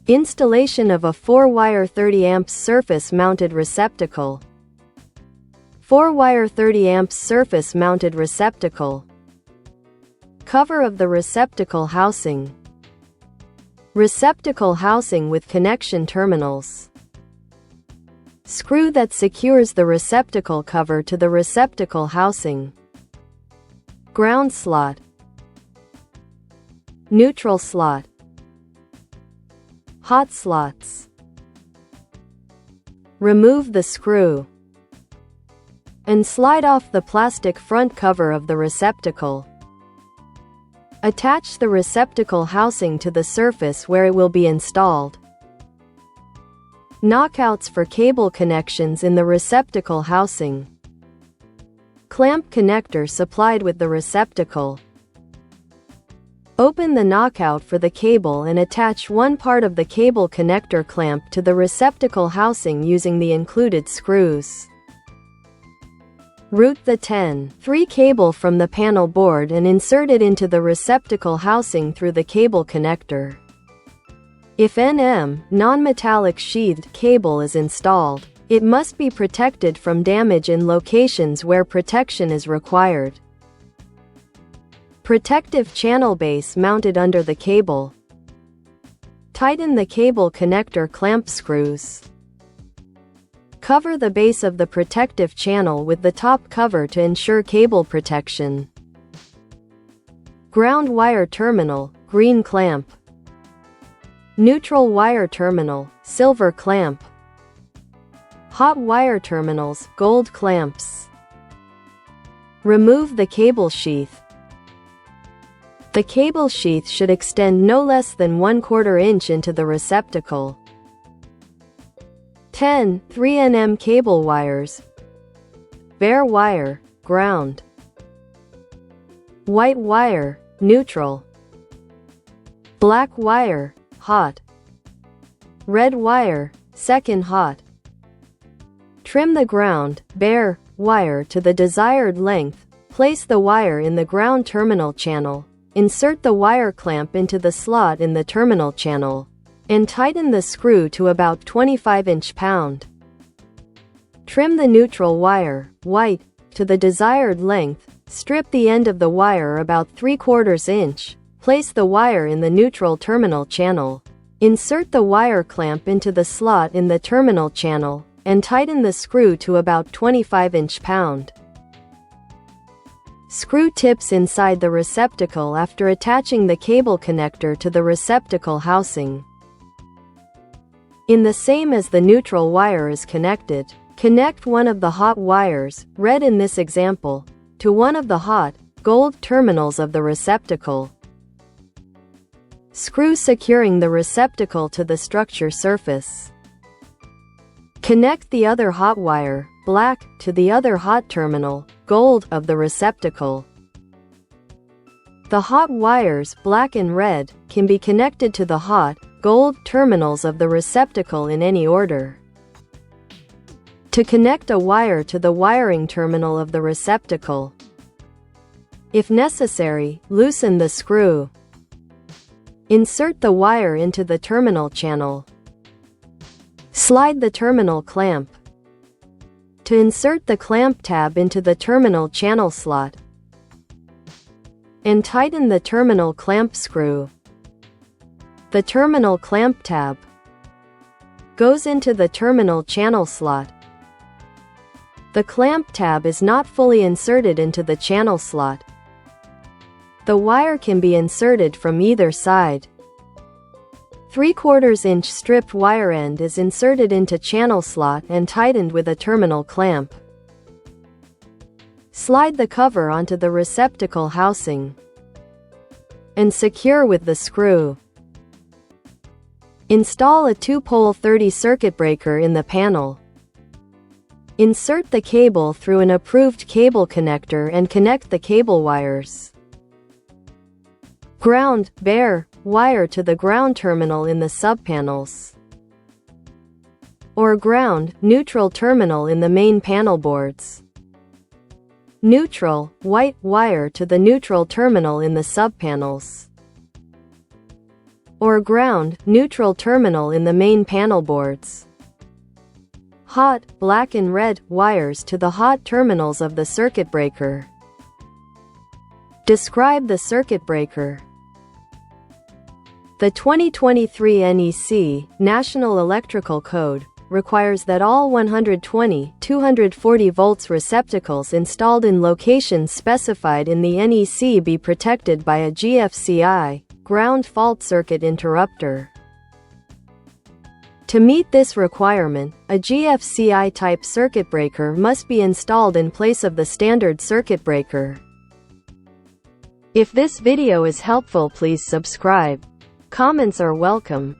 Installation of a 4-wire 30 amps surface-mounted receptacle. 4-wire 30 amps surface-mounted receptacle. Cover of the receptacle housing. Receptacle housing with connection terminals. Screw that secures the receptacle cover to the receptacle housing. Ground slot. Neutral slot. Hot slots. Remove the screw and slide off the plastic front cover of the receptacle. Attach the receptacle housing to the surface where it will be installed. Knockouts for cable connections in the receptacle housing. Clamp connector supplied with the receptacle. Open the knockout for the cable and attach one part of the cable connector clamp to the receptacle housing using the included screws. Route the 10-3 cable from the panel board and insert it into the receptacle housing through the cable connector. If non-metallic sheathed cable is installed, it must be protected from damage in locations where protection is required. Protective channel base mounted under the cable. Tighten the cable connector clamp screws. Cover the base of the protective channel with the top cover to ensure cable protection. Ground wire terminal, green clamp. Neutral wire terminal, silver clamp. Hot wire terminals, gold clamps. Remove the cable sheath. The cable sheath should extend no less than 1/4 inch into the receptacle. 10 3nm cable wires. Bare wire, ground. White wire, neutral. Black wire, hot. Red wire, second hot. Trim the ground, bare, wire to the desired length. Place the wire in the ground terminal channel. Insert the wire clamp into the slot in the terminal channel, and tighten the screw to about 25 inch-pound. Trim the neutral wire, white, to the desired length. Strip the end of the wire about 3/4 inch. Place the wire in the neutral terminal channel. Insert the wire clamp into the slot in the terminal channel, and tighten the screw to about 25 inch-pound. Screw tips inside the receptacle after attaching the cable connector to the receptacle housing. In the same as the neutral wire is connected, connect one of the hot wires, red in this example, to one of the hot, gold terminals of the receptacle. Screw securing the receptacle to the structure surface. Connect the other hot wire, black, to the other hot terminal, gold, of the receptacle. The hot wires, black and red, can be connected to the hot, gold terminals of the receptacle in any order. To connect a wire to the wiring terminal of the receptacle. If necessary, loosen the screw. Insert the wire into the terminal channel. Slide the terminal clamp. To insert the clamp tab into the terminal channel slot, and tighten the terminal clamp screw. The terminal clamp tab goes into the terminal channel slot. The clamp tab is not fully inserted into the channel slot. The wire can be inserted from either side. 3/4 inch stripped wire end is inserted into channel slot and tightened with a terminal clamp. Slide the cover onto the receptacle housing and secure with the screw. Install a 2-pole 30 circuit breaker in the panel. Insert the cable through an approved cable connector and connect the cable wires. Ground, bare, wire to the ground terminal in the subpanels. Or ground, neutral terminal in the main panel boards. Neutral, white, wire to the neutral terminal in the subpanels. or ground, neutral terminal in the main panel boards. Hot, black and red, wires to the hot terminals of the circuit breaker. Describe the circuit breaker. The 2023 NEC, National Electrical Code, requires that all 120/240 volts receptacles installed in locations specified in the NEC be protected by a GFCI, ground fault circuit interrupter. To meet this requirement, a GFCI-type circuit breaker must be installed in place of the standard circuit breaker. If this video is helpful, please subscribe. Comments are welcome.